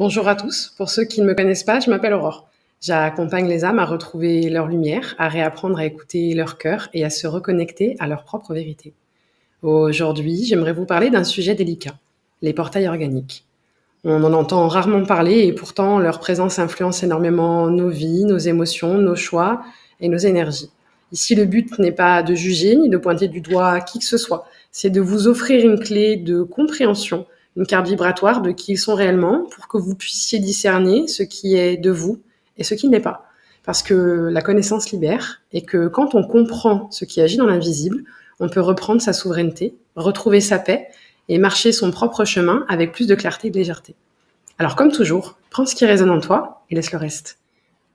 Bonjour à tous. Pour ceux qui ne me connaissent pas, je m'appelle Aurore. J'accompagne les âmes à retrouver leur lumière, à réapprendre à écouter leur cœur et à se reconnecter à leur propre vérité. Aujourd'hui, j'aimerais vous parler d'un sujet délicat, les portails organiques. On en entend rarement parler et pourtant leur présence influence énormément nos vies, nos émotions, nos choix et nos énergies. Ici, le but n'est pas de juger ni de pointer du doigt qui que ce soit, c'est de vous offrir une clé de compréhension, une carte vibratoire de qui ils sont réellement pour que vous puissiez discerner ce qui est de vous et ce qui n'est pas. Parce que la connaissance libère et que quand on comprend ce qui agit dans l'invisible, on peut reprendre sa souveraineté, retrouver sa paix et marcher son propre chemin avec plus de clarté et de légèreté. Alors comme toujours, prends ce qui résonne en toi et laisse le reste.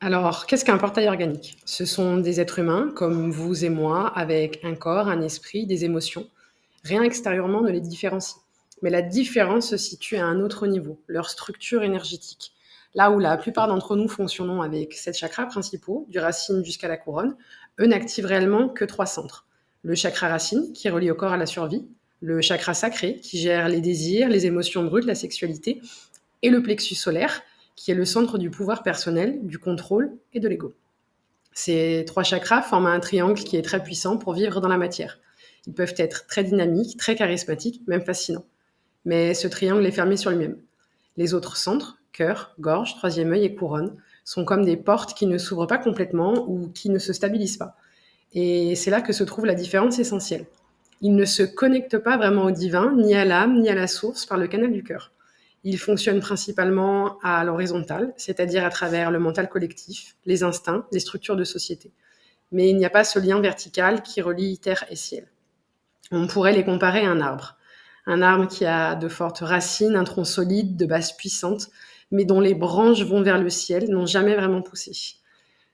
Alors, qu'est-ce qu'un portail organique? Ce sont des êtres humains comme vous et moi, avec un corps, un esprit, des émotions. Rien extérieurement ne les différencie. Mais la différence se situe à un autre niveau, leur structure énergétique. Là où la plupart d'entre nous fonctionnons avec 7 chakras principaux, du racine jusqu'à la couronne, eux n'activent réellement que 3 centres. Le chakra racine, qui relie au corps à la survie, le chakra sacré, qui gère les désirs, les émotions brutes, la sexualité, et le plexus solaire, qui est le centre du pouvoir personnel, du contrôle et de l'ego. Ces 3 chakras forment un triangle qui est très puissant pour vivre dans la matière. Ils peuvent être très dynamiques, très charismatiques, même fascinants. Mais ce triangle est fermé sur lui-même. Les autres centres, cœur, gorge, troisième œil et couronne, sont comme des portes qui ne s'ouvrent pas complètement ou qui ne se stabilisent pas. Et c'est là que se trouve la différence essentielle. Ils ne se connectent pas vraiment au divin, ni à l'âme, ni à la source par le canal du cœur. Ils fonctionnent principalement à l'horizontale, c'est-à-dire à travers le mental collectif, les instincts, les structures de société. Mais il n'y a pas ce lien vertical qui relie terre et ciel. On pourrait les comparer à un arbre. Un arbre qui a de fortes racines, un tronc solide, de bases puissantes, mais dont les branches vont vers le ciel, n'ont jamais vraiment poussé.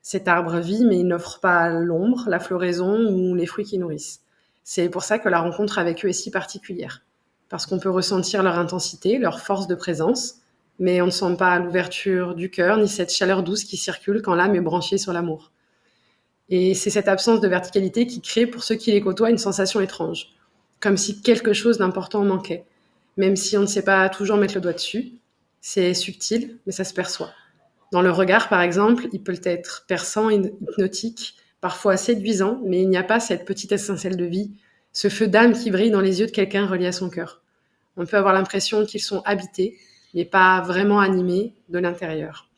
Cet arbre vit, mais il n'offre pas l'ombre, la floraison ou les fruits qui nourrissent. C'est pour ça que la rencontre avec eux est si particulière. Parce qu'on peut ressentir leur intensité, leur force de présence, mais on ne sent pas l'ouverture du cœur ni cette chaleur douce qui circule quand l'âme est branchée sur l'amour. Et c'est cette absence de verticalité qui crée pour ceux qui les côtoient une sensation étrange, comme si quelque chose d'important manquait. Même si on ne sait pas toujours mettre le doigt dessus, c'est subtil, mais ça se perçoit. Dans le regard, par exemple, il peut être perçant, hypnotique, parfois séduisant, mais il n'y a pas cette petite étincelle de vie, ce feu d'âme qui brille dans les yeux de quelqu'un relié à son cœur. On peut avoir l'impression qu'ils sont habités, mais pas vraiment animés de l'intérieur.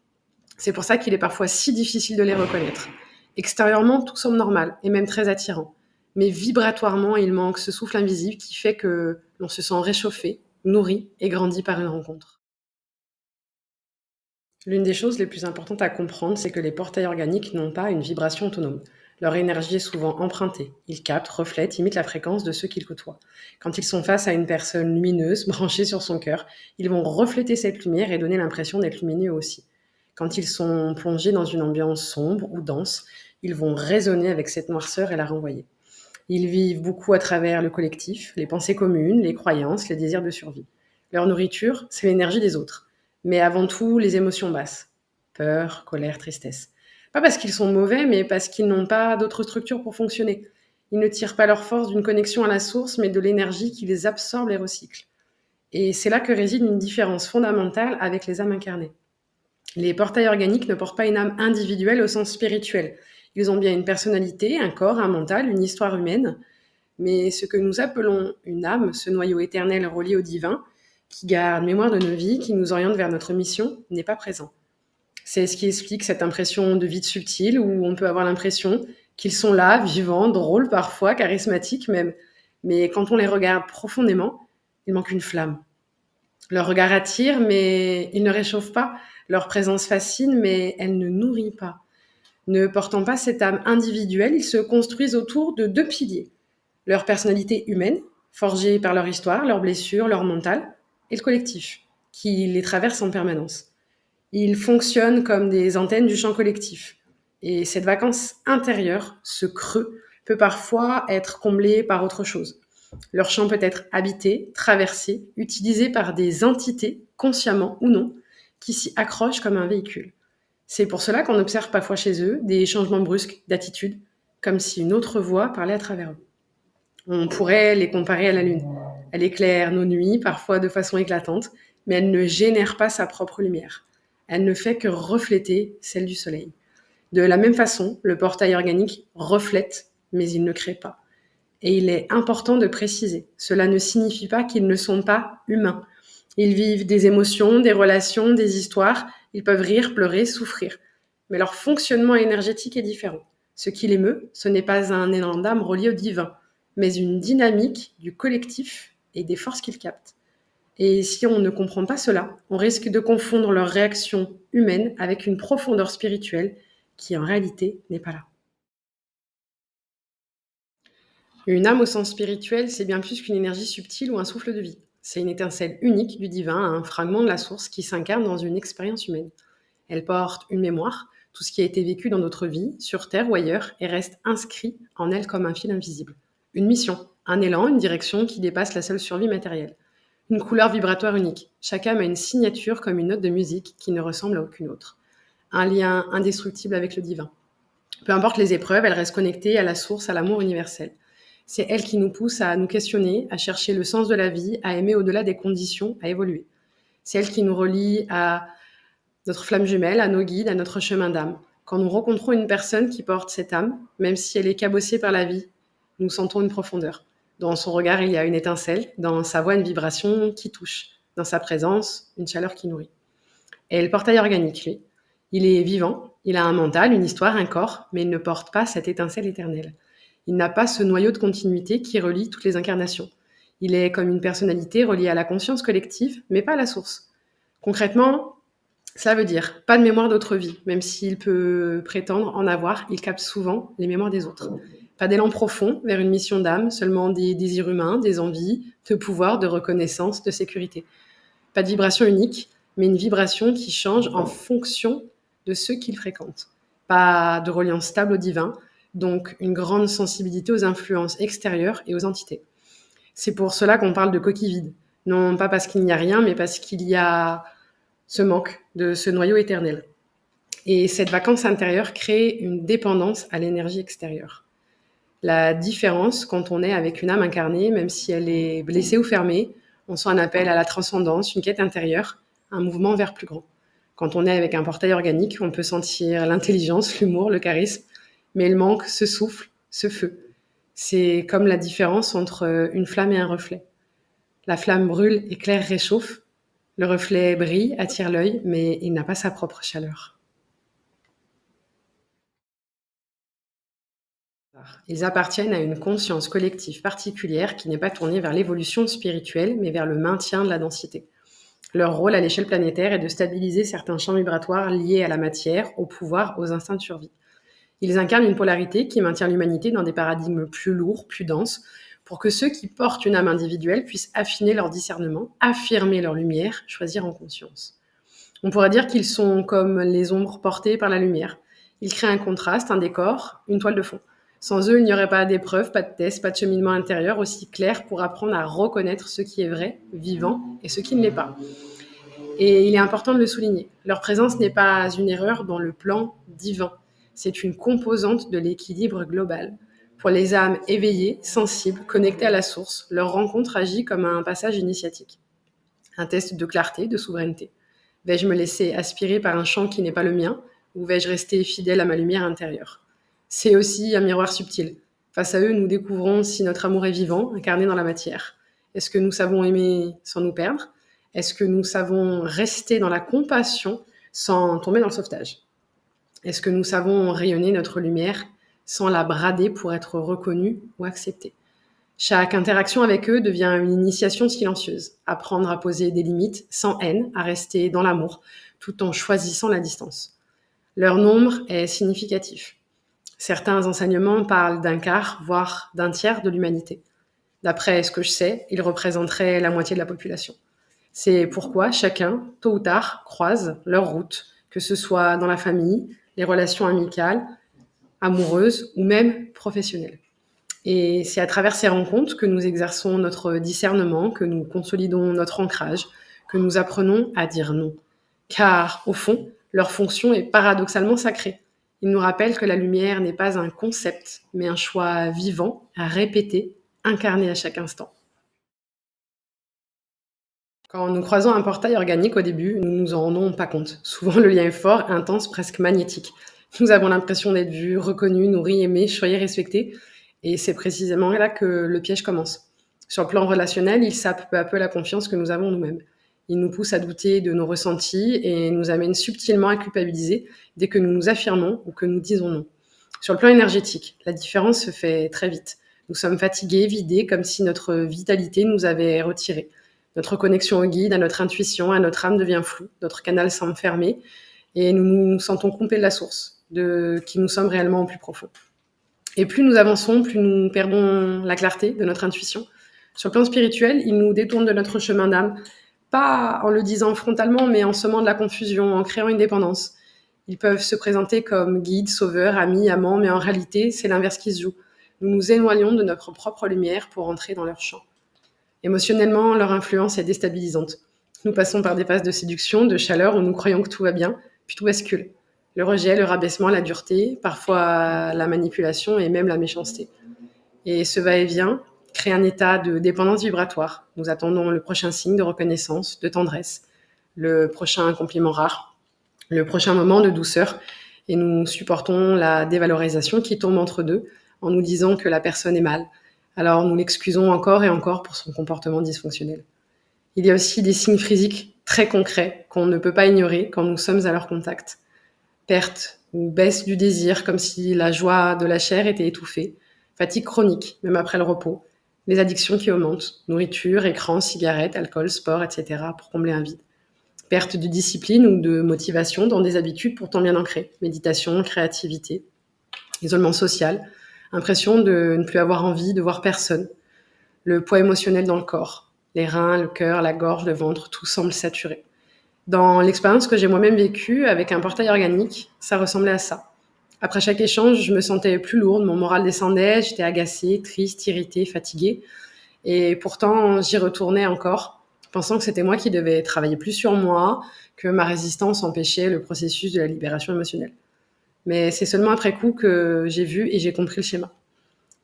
C'est pour ça qu'il est parfois si difficile de les reconnaître. Extérieurement, tout semble normal et même très attirant. Mais vibratoirement, il manque ce souffle invisible qui fait que l'on se sent réchauffé, nourri et grandi par une rencontre. L'une des choses les plus importantes à comprendre, c'est que les portails organiques n'ont pas une vibration autonome. Leur énergie est souvent empruntée. Ils captent, reflètent, imitent la fréquence de ceux qu'ils côtoient. Quand ils sont face à une personne lumineuse, branchée sur son cœur, ils vont refléter cette lumière et donner l'impression d'être lumineux aussi. Quand ils sont plongés dans une ambiance sombre ou dense, ils vont résonner avec cette noirceur et la renvoyer. Ils vivent beaucoup à travers le collectif, les pensées communes, les croyances, les désirs de survie. Leur nourriture, c'est l'énergie des autres, mais avant tout les émotions basses. Peur, colère, tristesse. Pas parce qu'ils sont mauvais, mais parce qu'ils n'ont pas d'autre structure pour fonctionner. Ils ne tirent pas leur force d'une connexion à la source, mais de l'énergie qui les absorbe et recycle. Et c'est là que réside une différence fondamentale avec les âmes incarnées. Les portails organiques ne portent pas une âme individuelle au sens spirituel. Ils ont bien une personnalité, un corps, un mental, une histoire humaine, mais ce que nous appelons une âme, ce noyau éternel relié au divin, qui garde mémoire de nos vies, qui nous oriente vers notre mission, n'est pas présent. C'est ce qui explique cette impression de vide subtil, où on peut avoir l'impression qu'ils sont là, vivants, drôles parfois, charismatiques même. Mais quand on les regarde profondément, il manque une flamme. Leur regard attire, mais il ne réchauffe pas. Leur présence fascine, mais elle ne nourrit pas. Ne portant pas cette âme individuelle, ils se construisent autour de deux piliers. Leur personnalité humaine, forgée par leur histoire, leurs blessures, leur mental, et le collectif, qui les traverse en permanence. Ils fonctionnent comme des antennes du champ collectif. Et cette vacance intérieure, ce creux, peut parfois être comblé par autre chose. Leur champ peut être habité, traversé, utilisé par des entités, consciemment ou non, qui s'y accrochent comme un véhicule. C'est pour cela qu'on observe parfois chez eux des changements brusques d'attitude, comme si une autre voix parlait à travers eux. On pourrait les comparer à la lune. Elle éclaire nos nuits, parfois de façon éclatante, mais elle ne génère pas sa propre lumière. Elle ne fait que refléter celle du soleil. De la même façon, le portail organique reflète, mais il ne crée pas. Et il est important de préciser, cela ne signifie pas qu'ils ne sont pas humains. Ils vivent des émotions, des relations, des histoires, ils peuvent rire, pleurer, souffrir. Mais leur fonctionnement énergétique est différent. Ce qui l'émeut, ce n'est pas un élan d'âme relié au divin, mais une dynamique du collectif et des forces qu'ils captent. Et si on ne comprend pas cela, on risque de confondre leur réaction humaine avec une profondeur spirituelle qui en réalité n'est pas là. Une âme au sens spirituel, c'est bien plus qu'une énergie subtile ou un souffle de vie. C'est une étincelle unique du divin, un fragment de la source qui s'incarne dans une expérience humaine. Elle porte une mémoire, tout ce qui a été vécu dans notre vie, sur Terre ou ailleurs, et reste inscrit en elle comme un fil invisible. Une mission, un élan, une direction qui dépasse la seule survie matérielle. Une couleur vibratoire unique. Chaque âme a une signature comme une note de musique qui ne ressemble à aucune autre. Un lien indestructible avec le divin. Peu importe les épreuves, elle reste connectée à la source, à l'amour universel. C'est elle qui nous pousse à nous questionner, à chercher le sens de la vie, à aimer au-delà des conditions, à évoluer. C'est elle qui nous relie à notre flamme jumelle, à nos guides, à notre chemin d'âme. Quand nous rencontrons une personne qui porte cette âme, même si elle est cabossée par la vie, nous sentons une profondeur. Dans son regard, il y a une étincelle, dans sa voix, une vibration qui touche, dans sa présence, une chaleur qui nourrit. Et le portail organique, lui, il est vivant, il a un mental, une histoire, un corps, mais il ne porte pas cette étincelle éternelle. Il n'a pas ce noyau de continuité qui relie toutes les incarnations. Il est comme une personnalité reliée à la conscience collective, mais pas à la source. Concrètement, ça veut dire pas de mémoire d'autre vie, même s'il peut prétendre en avoir, il capte souvent les mémoires des autres. Pas d'élan profond vers une mission d'âme, seulement des désirs humains, des envies, de pouvoir, de reconnaissance, de sécurité. Pas de vibration unique, mais une vibration qui change en fonction de ceux qu'il fréquente. Pas de reliance stable au divin, donc une grande sensibilité aux influences extérieures et aux entités. C'est pour cela qu'on parle de coquille vide. Non pas parce qu'il n'y a rien, mais parce qu'il y a ce manque de ce noyau éternel. Et cette vacance intérieure crée une dépendance à l'énergie extérieure. La différence, quand on est avec une âme incarnée, même si elle est blessée ou fermée, on sent un appel à la transcendance, une quête intérieure, un mouvement vers plus grand. Quand on est avec un portail organique, on peut sentir l'intelligence, l'humour, le charisme, mais il manque ce souffle, ce feu. C'est comme la différence entre une flamme et un reflet. La flamme brûle, éclaire, réchauffe. Le reflet brille, attire l'œil, mais il n'a pas sa propre chaleur. Ils appartiennent à une conscience collective particulière qui n'est pas tournée vers l'évolution spirituelle, mais vers le maintien de la densité. Leur rôle à l'échelle planétaire est de stabiliser certains champs vibratoires liés à la matière, au pouvoir, aux instincts de survie. Ils incarnent une polarité qui maintient l'humanité dans des paradigmes plus lourds, plus denses, pour que ceux qui portent une âme individuelle puissent affiner leur discernement, affirmer leur lumière, choisir en conscience. On pourrait dire qu'ils sont comme les ombres portées par la lumière. Ils créent un contraste, un décor, une toile de fond. Sans eux, il n'y aurait pas d'épreuves, pas de tests, pas de cheminement intérieur aussi clair pour apprendre à reconnaître ce qui est vrai, vivant, et ce qui ne l'est pas. Et il est important de le souligner. Leur présence n'est pas une erreur dans le plan divin. C'est une composante de l'équilibre global. Pour les âmes éveillées, sensibles, connectées à la source, leur rencontre agit comme un passage initiatique. Un test de clarté, de souveraineté. Vais-je me laisser aspirer par un champ qui n'est pas le mien, ou vais-je rester fidèle à ma lumière intérieure? C'est aussi un miroir subtil. Face à eux, nous découvrons si notre amour est vivant, incarné dans la matière. Est-ce que nous savons aimer sans nous perdre? Est-ce que nous savons rester dans la compassion sans tomber dans le sauvetage? Est-ce que nous savons rayonner notre lumière sans la brader pour être reconnus ou acceptés? Chaque interaction avec eux devient une initiation silencieuse. Apprendre à poser des limites sans haine, à rester dans l'amour, tout en choisissant la distance. Leur nombre est significatif. Certains enseignements parlent d'un quart, voire d'un tiers de l'humanité. D'après ce que je sais, ils représenteraient la moitié de la population. C'est pourquoi chacun, tôt ou tard, croise leur route, que ce soit dans la famille, les relations amicales, amoureuses ou même professionnelles. Et c'est à travers ces rencontres que nous exerçons notre discernement, que nous consolidons notre ancrage, que nous apprenons à dire non. Car, au fond, leur fonction est paradoxalement sacrée. Ils nous rappellent que la lumière n'est pas un concept, mais un choix vivant, à répéter, incarné à chaque instant. Quand nous croisons un portail organique au début, nous nous en rendons pas compte. Souvent, le lien est fort, intense, presque magnétique. Nous avons l'impression d'être vus, reconnus, nourris, aimés, choyés, respectés. Et c'est précisément là que le piège commence. Sur le plan relationnel, il sape peu à peu la confiance que nous avons en nous-mêmes. Il nous pousse à douter de nos ressentis et nous amène subtilement à culpabiliser dès que nous nous affirmons ou que nous disons non. Sur le plan énergétique, la différence se fait très vite. Nous sommes fatigués, vidés, comme si notre vitalité nous avait retirés. Notre connexion au guide, à notre intuition, à notre âme devient floue. Notre canal semble fermé et nous nous sentons coupés de la source, de qui nous sommes réellement au plus profond. Et plus nous avançons, plus nous perdons la clarté de notre intuition. Sur le plan spirituel, il nous détourne de notre chemin d'âme, pas en le disant frontalement, mais en semant de la confusion, en créant une dépendance. Ils peuvent se présenter comme guides, sauveurs, amis, amants, mais en réalité, c'est l'inverse qui se joue. Nous nous éloignons de notre propre lumière pour entrer dans leur champ. Émotionnellement, leur influence est déstabilisante. Nous passons par des phases de séduction, de chaleur, où nous croyons que tout va bien, puis tout bascule. Le rejet, le rabaissement, la dureté, parfois la manipulation et même la méchanceté. Et ce va-et-vient crée un état de dépendance vibratoire. Nous attendons le prochain signe de reconnaissance, de tendresse, le prochain compliment rare, le prochain moment de douceur, et nous supportons la dévalorisation qui tombe entre deux en nous disant que la personne est mal. Alors nous l'excusons encore et encore pour son comportement dysfonctionnel. Il y a aussi des signes physiques très concrets qu'on ne peut pas ignorer quand nous sommes à leur contact. Perte ou baisse du désir, comme si la joie de la chair était étouffée. Fatigue chronique, même après le repos. Les addictions qui augmentent. Nourriture, écran, cigarettes, alcool, sport, etc. pour combler un vide. Perte de discipline ou de motivation dans des habitudes pourtant bien ancrées. Méditation, créativité. Isolement social. Impression de ne plus avoir envie de voir personne. Le poids émotionnel dans le corps. Les reins, le cœur, la gorge, le ventre, tout semble saturé. Dans l'expérience que j'ai moi-même vécue avec un portail organique, ça ressemblait à ça. Après chaque échange, je me sentais plus lourde, mon moral descendait, j'étais agacée, triste, irritée, fatiguée. Et pourtant, j'y retournais encore, pensant que c'était moi qui devais travailler plus sur moi, que ma résistance empêchait le processus de la libération émotionnelle. Mais c'est seulement après coup que j'ai vu et j'ai compris le schéma.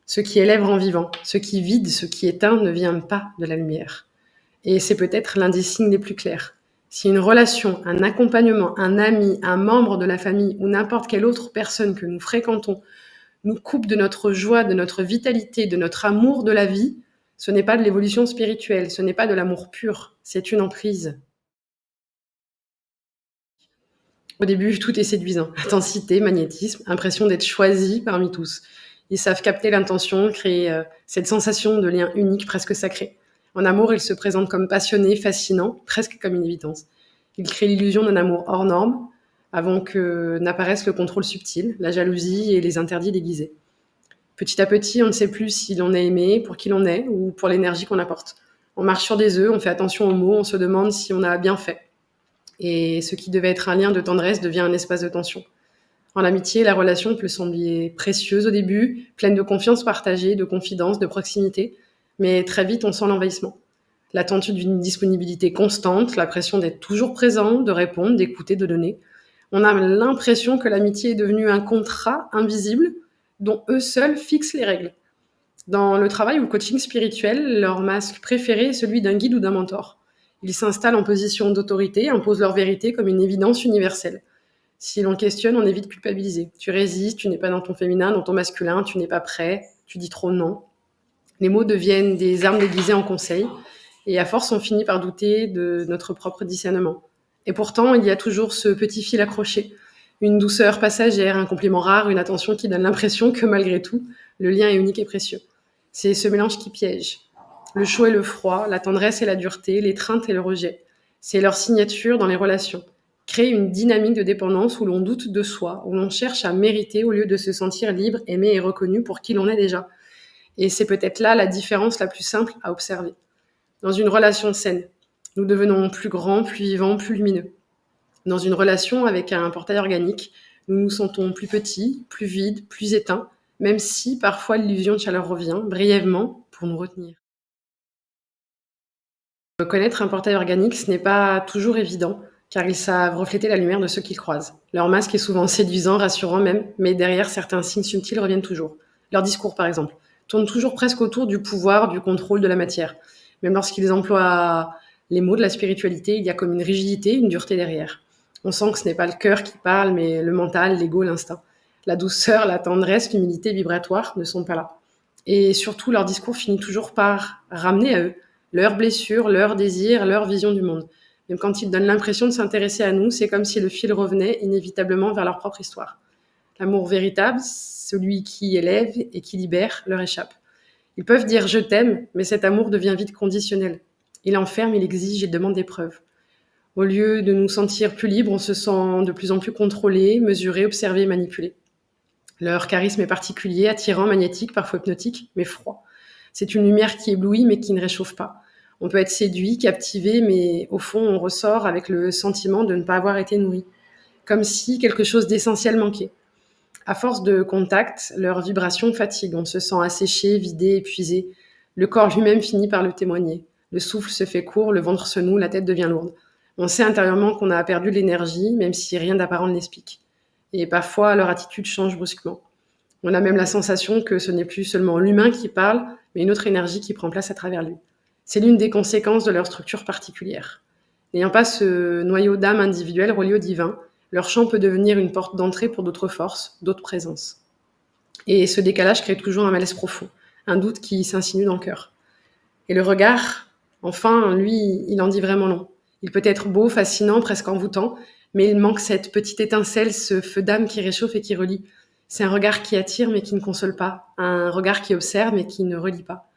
Ce qui élève rend vivant, ce qui vide, ce qui éteint ne vient pas de la lumière. Et c'est peut-être l'un des signes les plus clairs. Si une relation, un accompagnement, un ami, un membre de la famille ou n'importe quelle autre personne que nous fréquentons nous coupe de notre joie, de notre vitalité, de notre amour de la vie, ce n'est pas de l'évolution spirituelle, ce n'est pas de l'amour pur, c'est une emprise. Au début, tout est séduisant. Intensité, magnétisme, impression d'être choisi parmi tous. Ils savent capter l'intention, créer cette sensation de lien unique, presque sacré. En amour, ils se présentent comme passionnés, fascinants, presque comme une évidence. Ils créent l'illusion d'un amour hors norme, avant que n'apparaisse le contrôle subtil, la jalousie et les interdits déguisés. Petit à petit, on ne sait plus si l'on est aimé, pour qui l'on est, ou pour l'énergie qu'on apporte. On marche sur des œufs, on fait attention aux mots, on se demande si on a bien fait. Et ce qui devait être un lien de tendresse devient un espace de tension. En amitié, la relation peut sembler précieuse au début, pleine de confiance partagée, de confidence, de proximité, mais très vite on sent l'envahissement. L'attente d'une disponibilité constante, la pression d'être toujours présent, de répondre, d'écouter, de donner. On a l'impression que l'amitié est devenue un contrat invisible dont eux seuls fixent les règles. Dans le travail ou le coaching spirituel, leur masque préféré est celui d'un guide ou d'un mentor. Ils s'installent en position d'autorité, imposent leur vérité comme une évidence universelle. Si l'on questionne, on évite de culpabiliser. Tu résistes, tu n'es pas dans ton féminin, dans ton masculin, tu n'es pas prêt, tu dis trop non. Les mots deviennent des armes déguisées en conseils, et à force, on finit par douter de notre propre discernement. Et pourtant, il y a toujours ce petit fil accroché, une douceur passagère, un compliment rare, une attention qui donne l'impression que malgré tout, le lien est unique et précieux. C'est ce mélange qui piège. Le chaud et le froid, la tendresse et la dureté, l'étreinte et le rejet. C'est leur signature dans les relations. Créer une dynamique de dépendance où l'on doute de soi, où l'on cherche à mériter au lieu de se sentir libre, aimé et reconnu pour qui l'on est déjà. Et c'est peut-être là la différence la plus simple à observer. Dans une relation saine, nous devenons plus grands, plus vivants, plus lumineux. Dans une relation avec un portail organique, nous nous sentons plus petits, plus vides, plus éteints, même si parfois l'illusion de chaleur revient, brièvement, pour nous retenir. Connaître un portail organique, ce n'est pas toujours évident, car ils savent refléter la lumière de ceux qu'ils croisent. Leur masque est souvent séduisant, rassurant même, mais derrière, certains signes subtils reviennent toujours. Leur discours, par exemple, tourne toujours presque autour du pouvoir, du contrôle de la matière. Même lorsqu'ils emploient Les mots de la spiritualité, il y a comme une rigidité, une dureté derrière. On sent que ce n'est pas le cœur qui parle, mais le mental, l'ego, l'instinct. La douceur, la tendresse, l'humilité vibratoire ne sont pas là. Et surtout, leur discours finit toujours par ramener à eux leurs blessures, leurs désirs, leur vision du monde. Même quand ils donnent l'impression de s'intéresser à nous, c'est comme si le fil revenait inévitablement vers leur propre histoire. L'amour véritable, celui qui élève et qui libère, leur échappe. Ils peuvent dire je t'aime, mais cet amour devient vite conditionnel. Il enferme, il exige, il demande des preuves. Au lieu de nous sentir plus libres, on se sent de plus en plus contrôlé, mesuré, observé, manipulé. Leur charisme est particulier, attirant, magnétique, parfois hypnotique, mais froid. C'est une lumière qui éblouit, mais qui ne réchauffe pas. On peut être séduit, captivé, mais au fond, on ressort avec le sentiment de ne pas avoir été nourri. Comme si quelque chose d'essentiel manquait. À force de contact, leur vibration fatigue. On se sent asséché, vidé, épuisé. Le corps lui-même finit par le témoigner. Le souffle se fait court, le ventre se noue, la tête devient lourde. On sait intérieurement qu'on a perdu de l'énergie, même si rien d'apparent ne l'explique. Et parfois, leur attitude change brusquement. On a même la sensation que ce n'est plus seulement l'humain qui parle, mais une autre énergie qui prend place à travers lui. C'est l'une des conséquences de leur structure particulière. N'ayant pas ce noyau d'âme individuel relié au divin, leur champ peut devenir une porte d'entrée pour d'autres forces, d'autres présences. Et ce décalage crée toujours un malaise profond, un doute qui s'insinue dans le cœur. Et le regard, enfin, lui, il en dit vraiment long. Il peut être beau, fascinant, presque envoûtant, mais il manque cette petite étincelle, ce feu d'âme qui réchauffe et qui relie. C'est un regard qui attire mais qui ne console pas, un regard qui observe mais qui ne relie pas.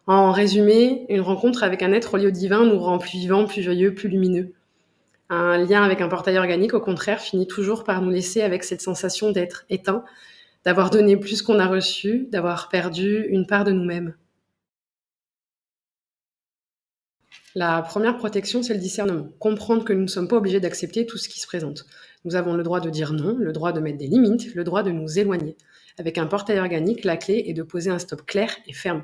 En résumé, une rencontre avec un être relié au divin nous rend plus vivants, plus joyeux, plus lumineux. Un lien avec un portail organique, au contraire, finit toujours par nous laisser avec cette sensation d'être éteint, d'avoir donné plus qu'on a reçu, d'avoir perdu une part de nous-mêmes. La première protection, c'est le discernement. Comprendre que nous ne sommes pas obligés d'accepter tout ce qui se présente. Nous avons le droit de dire non, le droit de mettre des limites, le droit de nous éloigner. Avec un portail organique, la clé est de poser un stop clair et ferme.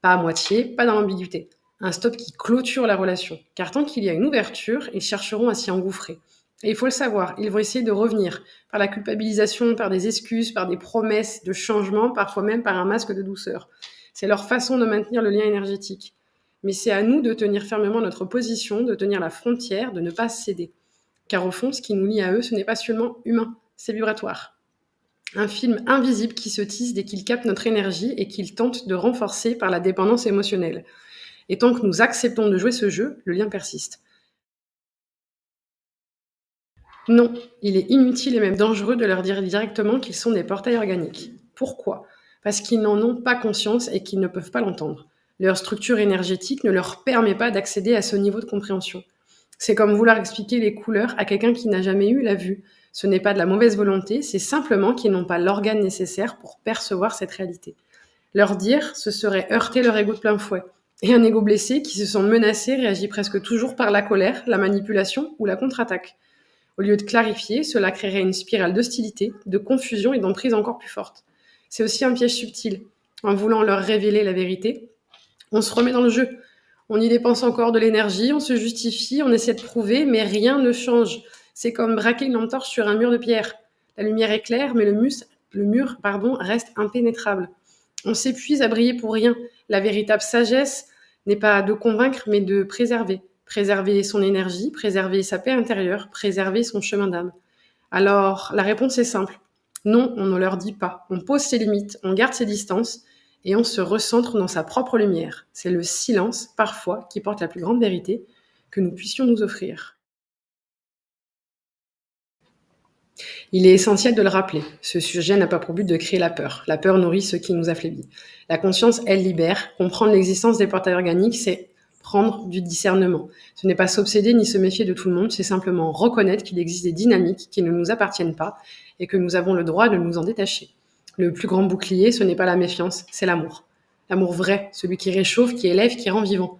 Pas à moitié, pas dans l'ambiguïté. Un stop qui clôture la relation. Car tant qu'il y a une ouverture, ils chercheront à s'y engouffrer. Et il faut le savoir, ils vont essayer de revenir par la culpabilisation, par des excuses, par des promesses de changement, parfois même par un masque de douceur. C'est leur façon de maintenir le lien énergétique. Mais c'est à nous de tenir fermement notre position, de tenir la frontière, de ne pas céder. Car au fond, ce qui nous lie à eux, ce n'est pas seulement humain, c'est vibratoire. Un film invisible qui se tisse dès qu'il capte notre énergie et qu'il tente de renforcer par la dépendance émotionnelle. Et tant que nous acceptons de jouer ce jeu, le lien persiste. Non, il est inutile et même dangereux de leur dire directement qu'ils sont des portails organiques. Pourquoi ? Parce qu'ils n'en ont pas conscience et qu'ils ne peuvent pas l'entendre. Leur structure énergétique ne leur permet pas d'accéder à ce niveau de compréhension. C'est comme vouloir expliquer les couleurs à quelqu'un qui n'a jamais eu la vue. Ce n'est pas de la mauvaise volonté, c'est simplement qu'ils n'ont pas l'organe nécessaire pour percevoir cette réalité. Leur dire, ce serait heurter leur ego de plein fouet. Et un ego blessé qui se sent menacé réagit presque toujours par la colère, la manipulation ou la contre-attaque. Au lieu de clarifier, cela créerait une spirale d'hostilité, de confusion et d'emprise encore plus forte. C'est aussi un piège subtil. En voulant leur révéler la vérité, on se remet dans le jeu. On y dépense encore de l'énergie, on se justifie, on essaie de prouver, mais rien ne change. C'est comme braquer une lampe torche sur un mur de pierre. La lumière éclaire, mais le mur reste impénétrable. On s'épuise à briller pour rien. La véritable sagesse n'est pas de convaincre, mais de préserver. Préserver son énergie, préserver sa paix intérieure, préserver son chemin d'âme. Alors, la réponse est simple. Non, on ne leur dit pas. On pose ses limites, on garde ses distances et on se recentre dans sa propre lumière. C'est le silence, parfois, qui porte la plus grande vérité que nous puissions nous offrir. Il est essentiel de le rappeler. Ce sujet n'a pas pour but de créer la peur. La peur nourrit ce qui nous affaiblit. La conscience, elle libère. Comprendre l'existence des portails organiques, c'est prendre du discernement. Ce n'est pas s'obséder ni se méfier de tout le monde, c'est simplement reconnaître qu'il existe des dynamiques qui ne nous appartiennent pas et que nous avons le droit de nous en détacher. Le plus grand bouclier, ce n'est pas la méfiance, c'est l'amour. L'amour vrai, celui qui réchauffe, qui élève, qui rend vivant.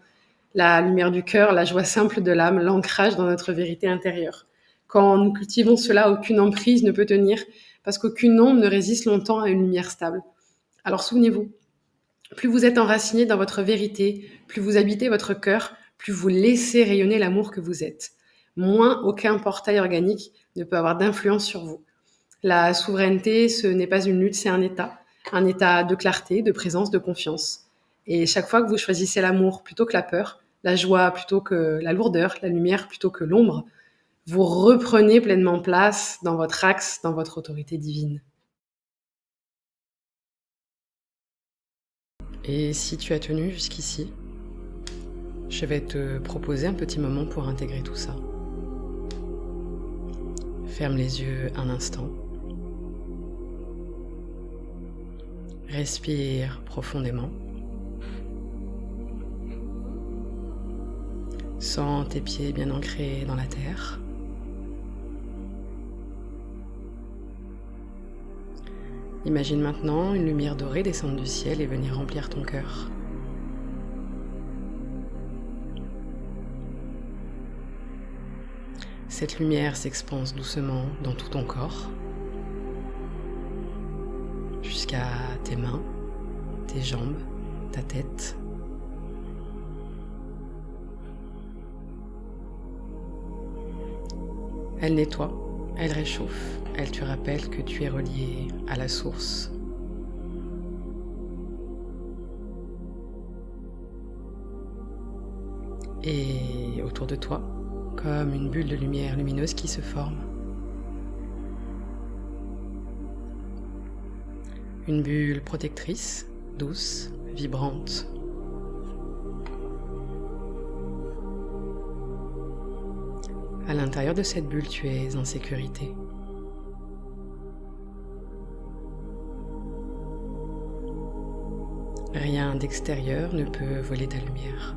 La lumière du cœur, la joie simple de l'âme, l'ancrage dans notre vérité intérieure. Quand nous cultivons cela, aucune emprise ne peut tenir, parce qu'aucune ombre ne résiste longtemps à une lumière stable. Alors souvenez-vous, plus vous êtes enraciné dans votre vérité, plus vous habitez votre cœur, plus vous laissez rayonner l'amour que vous êtes. Moins aucun portail organique ne peut avoir d'influence sur vous. La souveraineté, ce n'est pas une lutte, c'est un état de clarté, de présence, de confiance. Et chaque fois que vous choisissez l'amour plutôt que la peur, la joie plutôt que la lourdeur, la lumière plutôt que l'ombre, vous reprenez pleinement place dans votre axe, dans votre autorité divine. Et si tu as tenu jusqu'ici, je vais te proposer un petit moment pour intégrer tout ça. Ferme les yeux un instant. Respire profondément. Sens tes pieds bien ancrés dans la terre. Imagine maintenant une lumière dorée descendre du ciel et venir remplir ton cœur. Cette lumière s'expanse doucement dans tout ton corps, jusqu'à tes mains, tes jambes, ta tête. Elle nettoie, elle réchauffe, elle te rappelle que tu es relié à la source. Et autour de toi, comme une bulle de lumière lumineuse qui se forme. Une bulle protectrice, douce, vibrante. À l'intérieur de cette bulle, tu es en sécurité. Rien d'extérieur ne peut voler ta lumière.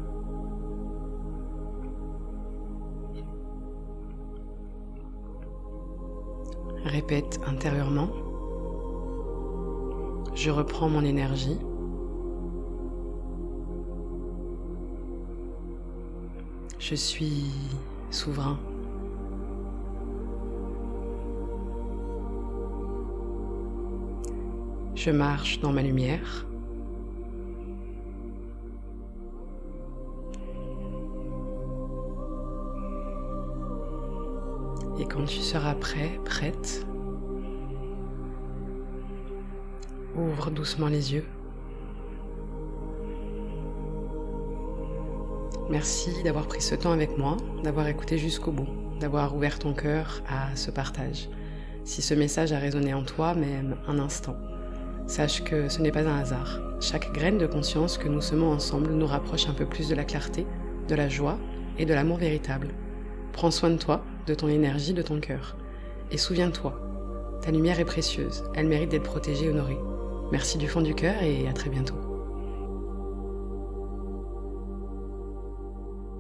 Répète intérieurement. Je reprends mon énergie. Je suis souverain. Je marche dans ma lumière. Et quand tu seras prêt, prête, ouvre doucement les yeux. Merci d'avoir pris ce temps avec moi, d'avoir écouté jusqu'au bout, d'avoir ouvert ton cœur à ce partage. Si ce message a résonné en toi, même un instant, sache que ce n'est pas un hasard. Chaque graine de conscience que nous semons ensemble nous rapproche un peu plus de la clarté, de la joie et de l'amour véritable. Prends soin de toi, de ton énergie, de ton cœur. Et souviens-toi, ta lumière est précieuse, elle mérite d'être protégée et honorée. Merci du fond du cœur et à très bientôt.